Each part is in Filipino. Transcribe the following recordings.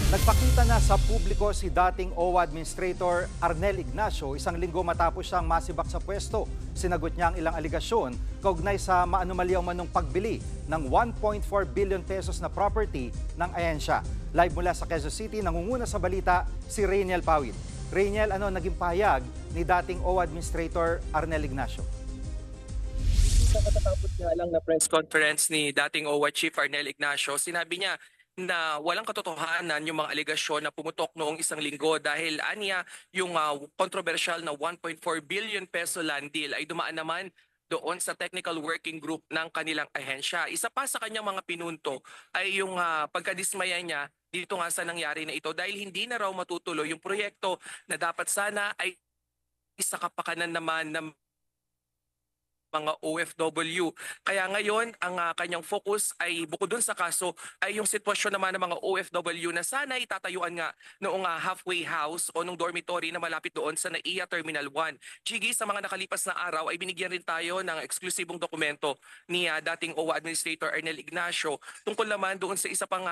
Nagpakita na sa publiko si dating OWA Administrator Arnel Ignacio isang linggo matapos siyang masibak sa pwesto. Sinagot niya ang ilang aligasyon kaugnay sa maanumalyang manong pagbili ng 1.4 billion pesos na property ng ahensya. Live mula sa Quezon City, nangunguna sa balita si Rainiel Pawid. Rainiel, ano naging pahayag ni dating OWA Administrator Arnel Ignacio? Sa katatapos nga lang na press conference ni dating OWA Chief Arnel Ignacio, sinabi niya na walang katotohanan yung mga aligasyon na pumutok noong isang linggo dahil aniya yung controversial na 1.4 billion peso land deal ay dumaan naman doon sa technical working group ng kanilang ahensya. Isa pa sa kanyang mga pinunto ay yung pagkadismaya niya dito nga sa nangyari na ito dahil hindi na raw matutuloy yung proyekto na dapat sana ay sa kapakanan naman ng mga OFW. Kaya ngayon, ang kanyang focus ay bukod dun sa kaso ay yung sitwasyon naman ng mga OFW na sana itatayuan nga noong halfway house o nung dormitory na malapit doon sa NAIA Terminal 1. Gigi, sa mga nakalipas na araw ay binigyan rin tayo ng eksklusibong dokumento ni dating OWA Administrator Arnel Ignacio tungkol naman doon sa isa pang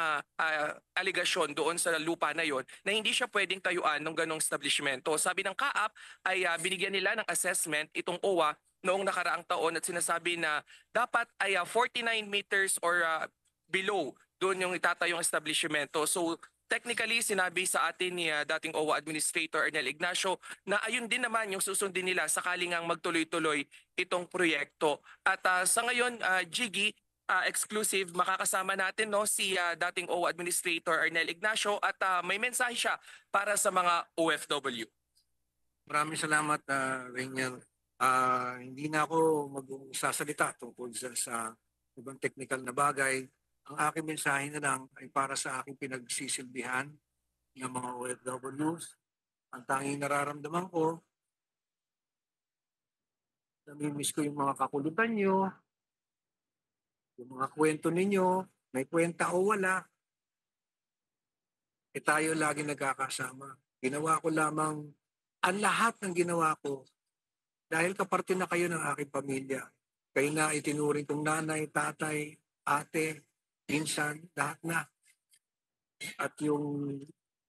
aligasyon doon sa lupa na yon na hindi siya pwedeng tayuan ng ganong establishmento. Sabi ng CAAP ay binigyan nila ng assessment itong OWA noong nakaraang taon at sinasabi na dapat ay 49 meters or below doon yung itatayong establishmento. So technically sinabi sa atin ni dating OWA Administrator Arnel Ignacio na ayun din naman yung susundin nila sakaling ang magtuloy-tuloy itong proyekto. At sa ngayon, Jiggy, exclusive, makakasama natin no si dating OWA Administrator Arnel Ignacio at may mensahe siya para sa mga OFW. Maraming salamat, Rainiel. Hindi na ako magsasalita tungkol sa ibang technical na bagay. Ang aking mensahe na lang ay para sa aking pinagsisilbihan ng mga OFWs. Ang tanging nararamdaman ko, namimiss ko yung mga kakulutan nyo, yung mga kwento ninyo, may kwenta o wala, tayo lagi nagkakasama. Ginawa ko lamang ang lahat ng ginawa ko dahil kaparte na kayo ng aking pamilya. Kayo na itinuring kong nanay, tatay, ate, pinsan, lahat na. At yung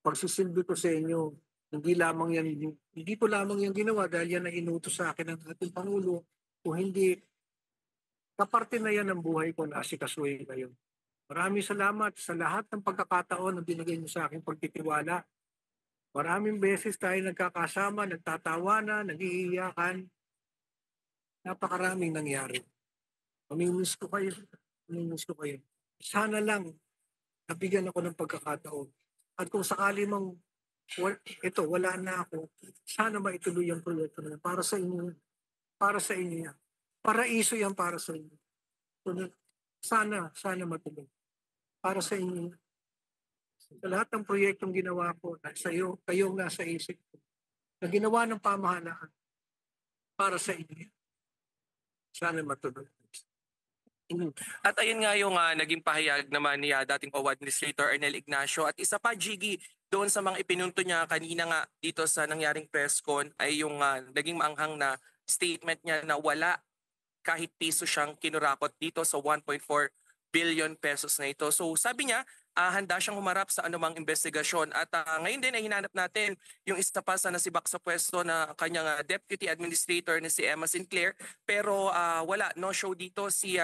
pagsisilbi ko sa inyo, hindi ko lamang yan ginawa dahil yan na inutos sa akin ng ating Pangulo. Kung hindi, kaparte na yan ng buhay ko na asikasuhin kayo. Maraming salamat sa lahat ng pagkakataon na binigay niyo sa aking pagtitiwala. Maraming beses tayo nagkakasama, nagtatawanan, nag-iiyakan. Napakaraming nangyari. Mamimiss ko kayo. Sana lang nabigyan ako ng pagkakataon. At kung sakali mang wala na ako, sana maituloy ang proyekto na para sa inyo. Para sa inyo yan. Paraiso yan para sa inyo. Sana matuloy. Para sa inyo. Sa lahat ng proyektong ginawa ko, sa iyo, kayong nasa isip ko, na ginawa ng pamahalaan para sa inyo. Sana matuloy. At ayun nga yung naging pahayag naman ni dating OWA Administrator Arnel Ignacio. At isa pa, Jiggy, doon sa mga ipinunto niya kanina nga dito sa nangyaring press con ay yung naging maanghang na statement niya na wala kahit piso siyang kinurakot dito sa 1.4 billion pesos na ito. So sabi niya, handa siyang humarap sa anumang investigasyon. At ngayon din ay hinanap natin yung isa pa sa nasibak sa pwesto na kanyang Deputy Administrator na si Emma Sinclair. Pero wala, no show dito si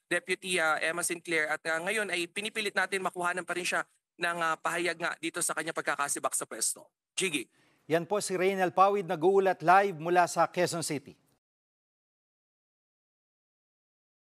Deputy Emma Sinclair. At ngayon ay pinipilit natin makuhanan pa rin siya ng pahayag nga dito sa kanyang pagkakasibak sa pwesto. Jiggy. Yan po si Rainiel Pawid, nag-uulat live mula sa Quezon City.